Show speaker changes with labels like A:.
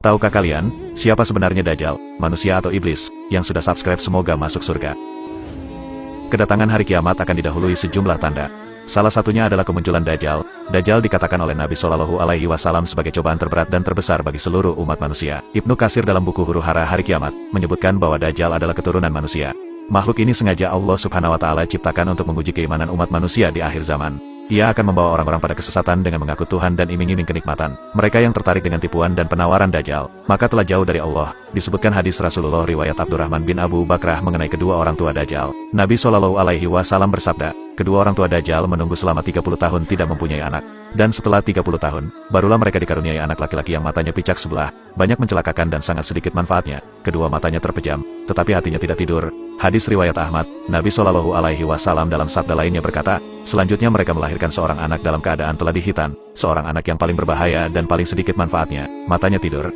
A: Tahukah kalian, siapa sebenarnya Dajjal, manusia atau iblis, yang sudah subscribe semoga masuk surga? Kedatangan hari kiamat akan didahului sejumlah tanda. Salah satunya adalah kemunculan Dajjal. Dajjal dikatakan oleh Nabi Shallallahu Alaihi Wasallam sebagai cobaan terberat dan terbesar bagi seluruh umat manusia. Ibnu Katsir dalam buku Huru-Hara Hari Kiamat, menyebutkan bahwa Dajjal adalah keturunan manusia. Makhluk ini sengaja Allah Subhanahu Wa Taala ciptakan untuk menguji keimanan umat manusia di akhir zaman. Ia akan membawa orang-orang pada kesesatan dengan mengaku Tuhan dan iming-iming kenikmatan. Mereka yang tertarik dengan tipuan dan penawaran Dajjal, maka telah jauh dari Allah. Disebutkan hadis Rasulullah riwayat Abdurrahman bin Abu Bakrah mengenai kedua orang tua Dajjal. Nabi Shallallahu Alaihi Wasallam bersabda, kedua orang tua Dajjal menunggu selama 30 tahun tidak mempunyai anak. Dan setelah 30 tahun, barulah mereka dikaruniai anak laki-laki yang matanya picak sebelah, banyak mencelakakan dan sangat sedikit manfaatnya. Kedua matanya terpejam, tetapi hatinya tidak tidur. Hadis riwayat Ahmad, Nabi Shallallahu Alaihi Wasallam dalam sabda lainnya berkata, selanjutnya mereka melahirkan seorang anak dalam keadaan telah dihitan, seorang anak yang paling berbahaya dan paling sedikit manfaatnya, matanya tidur,